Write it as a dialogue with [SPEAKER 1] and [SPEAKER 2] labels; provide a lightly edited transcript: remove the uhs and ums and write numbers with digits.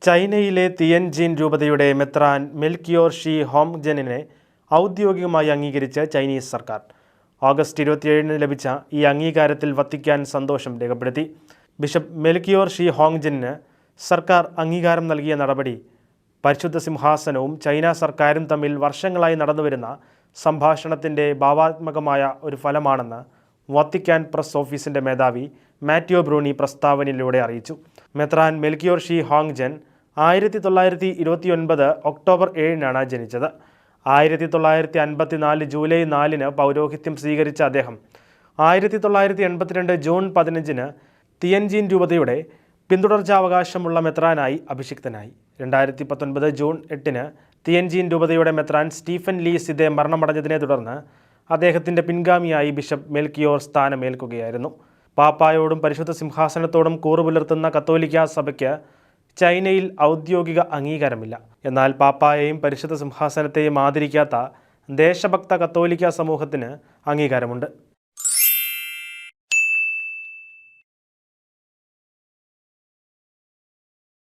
[SPEAKER 1] ചൈനയിലെ തിയൻജിൻ രൂപതയുടെ മെത്രാൻ മെൽക്കിയോർ ഷി ഹോങ്ജനെ ഔദ്യോഗികമായി അംഗീകരിച്ച് ചൈനീസ് സർക്കാർ. ഓഗസ്റ്റ് 27-ന് ലഭിച്ച ഈ അംഗീകാരത്തിൽ വത്തിക്കാൻ സന്തോഷം രേഖപ്പെടുത്തി. ബിഷപ്പ് മെൽക്കിയോർ ഷി ഹോങ്ജന് സർക്കാർ അംഗീകാരം നൽകിയ നടപടി പരിശുദ്ധ സിംഹാസനവും ചൈന സർക്കാരും തമ്മിൽ വർഷങ്ങളായി നടന്നുവരുന്ന സംഭാഷണത്തിൻ്റെ ഭാവാത്മകമായ ഒരു ഫലമാണെന്ന് വത്തിക്കാൻ പ്രസ് ഓഫീസിൻ്റെ മേധാവി മാറ്റിയോ ബ്രൂണി പ്രസ്താവനയിലൂടെ അറിയിച്ചു. മെത്രാൻ മെൽക്കിയോർ ഷി ഹോങ്ജൻ 1929 ഒക്ടോബർ 7-നാണ് ജനിച്ചത്. 1954 ജൂലൈ 4-ന് പൗരോഹിത്യം സ്വീകരിച്ച അദ്ദേഹം 1982 ജൂൺ 15-ന് തിയൻജിൻ രൂപതയുടെ പിന്തുടർച്ചാവകാശമുള്ള മെത്രാനായി അഭിഷിക്തനായി. 2019 ജൂൺ 8-ന് തിയൻജിൻ രൂപതയുടെ മെത്രാൻ സ്റ്റീഫൻ ലീ സിദെ മരണമടഞ്ഞതിനെ തുടർന്ന് അദ്ദേഹത്തിൻ്റെ പിൻഗാമിയായി ബിഷപ്പ് മെൽക്കിയോർ സ്ഥാനമേൽക്കുകയായിരുന്നു. പാപ്പായോടും പരിശുദ്ധ സിംഹാസനത്തോടും കൂറുപുലർത്തുന്ന കത്തോലിക്ക സഭയ്ക്ക് ചൈനയിൽ ഔദ്യോഗിക അംഗീകാരമില്ല. എന്നാൽ പാപ്പായെയും പരിശുദ്ധ സിംഹാസനത്തെയും ആദരിക്കാത്ത ദേശഭക്ത കത്തോലിക്ക സമൂഹത്തിന് അംഗീകാരമുണ്ട്.